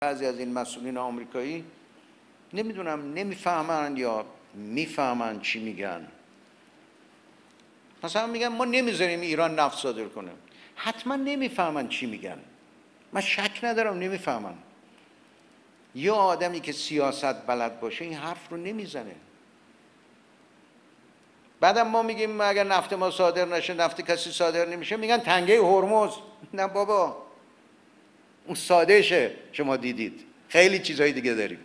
بعضی از این مسئولین آمریکایی نمیدونم نمیفهمن یا میفهمن چی میگن. مثلا میگن ما نمیذاریم ایران نفت صادر کنه. حتما نمیفهمن چی میگن. من شک ندارم نمیفهمن. یه آدمی که سیاست بلد باشه این حرف رو نمیزنه. بعدم ما میگیم اگر نفت ما صادر نشه، نفت کسی صادر نمیشه، میگن تنگه هرمز. نه بابا، اون ساده شه، شما دیدید خیلی چیزهای دیگه داریم.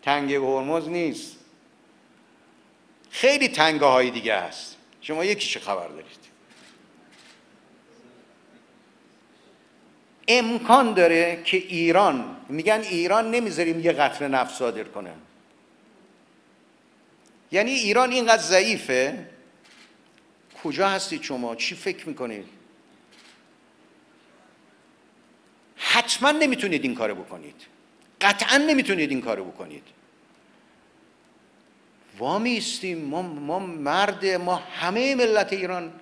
تنگه هرمز نیست، خیلی تنگه های دیگه هست، شما یکیش خبر دارید. امکان داره که ایران، میگن ایران نمیذاریم یه قطره نفت صادر کنه. یعنی ایران اینقدر ضعیفه؟ کجا هستید شما؟ چی فکر میکنید؟ حتما نمیتونید این کارو بکنید، قطعا نمیتونید این کارو بکنید. وامیستیم، ما مرد، ما همه ملت ایران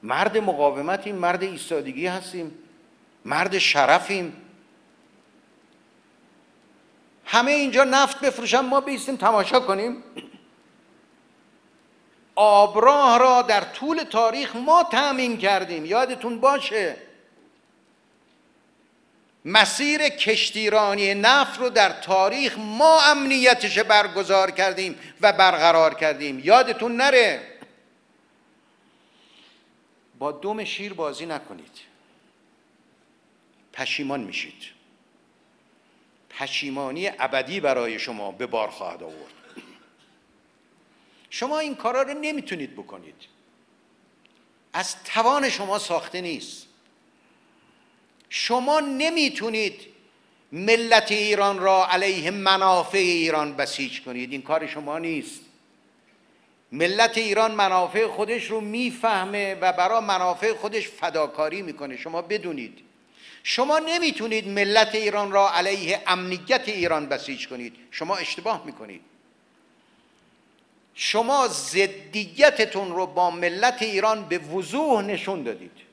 مرد مقاومتیم، مرد ایستادگی هستیم، مرد شرفیم. همه اینجا نفت بفروشن، ما بیستیم تماشا کنیم؟ آبراه را در طول تاریخ ما تأمین کردیم، یادتون باشه. مسیر کشتیرانی نفت رو در تاریخ ما امنیتش برگزار کردیم و برقرار کردیم، یادتون نره. با دم شیر بازی نکنید، پشیمان میشید. پشیمانی ابدی برای شما به بار خواهد آورد. شما این کارا رو نمیتونید بکنید، از توان شما ساخته نیست. شما نمیتونید ملت ایران را علیه منافع ایران بسیج کنید، این کار شما نیست. ملت ایران منافع خودش رو میفهمه و برای منافع خودش فداکاری میکنه، شما بدونید. شما نمیتونید ملت ایران را علیه امنیت ایران بسیج کنید، شما اشتباه میکنید. شما ضدیتتون رو با ملت ایران به وضوح نشون دادید.